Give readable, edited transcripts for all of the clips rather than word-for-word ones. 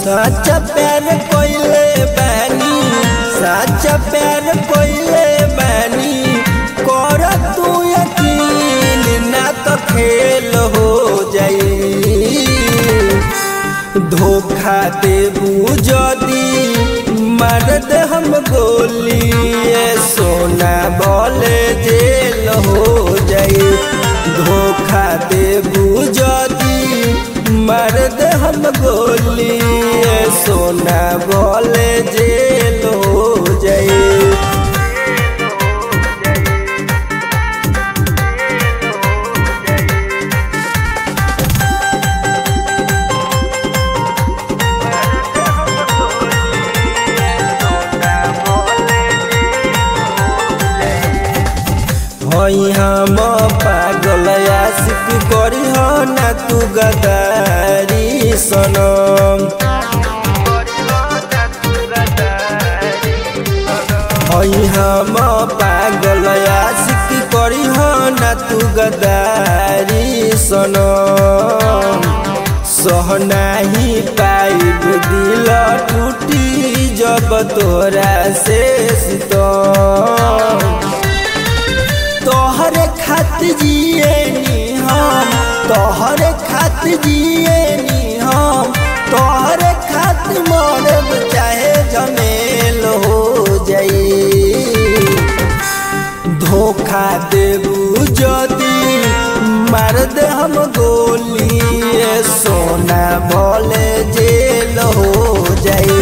सच्चा प्यार कोइले बानी, सच्चा प्यार कोइले बानी, कर तू यकीन ना तो खेल हो जाई। धोखा देबू जदी मार दे हम गोली, सोना बोले जेल हो जाई। धोखा देबू जदी मार दे हम गोली, सोना बोले जेल हो जाए। हम पागल आशिक करी हो ना तू गदारी सनम। हम पागल आशिक करी हो ना तू गदारी सनम। सह नाही पाइब दिल टूटी जब तोरा से सितम। तोहरे खातिर जिए नी हम, तोहरे खातिर जिए नी हम, तोहरे खातिर मरब चाहे झमेल हो जाई। धोखा देबू जदी मार दे हम गोली, सोना बोले जेल हो जाई।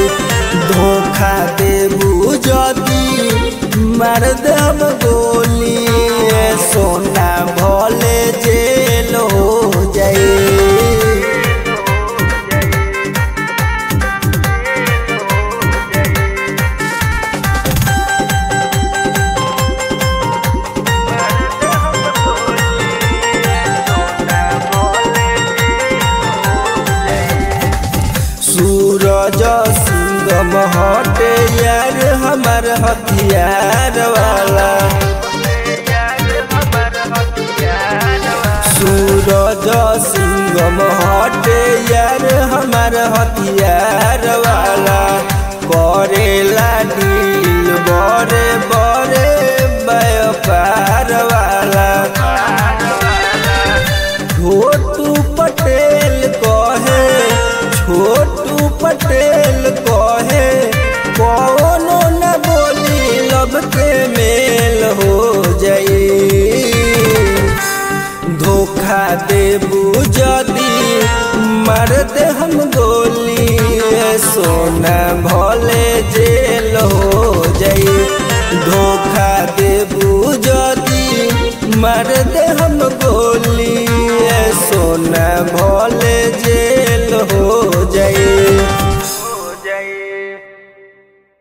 धोखा देबू जदी मार दे हम गोली, सोना भोले जेल हो जाए। सूरज सिंह हटे यार हमार हथियार वाला। सूरज सिंह हटे यार हमार हथियार वाला। करेला दिल बड़े बड़े व्यापार वाला। छोटू पटेल कहे, छोटू पटेल कहे, कौनो न बोली लब के मेल हो जाई। धोखा देबू जदी मार दे हम गोली, सोना भोले जेल हो जाई। धोखा देबू जदी मार दे हम गोली, सोना भोले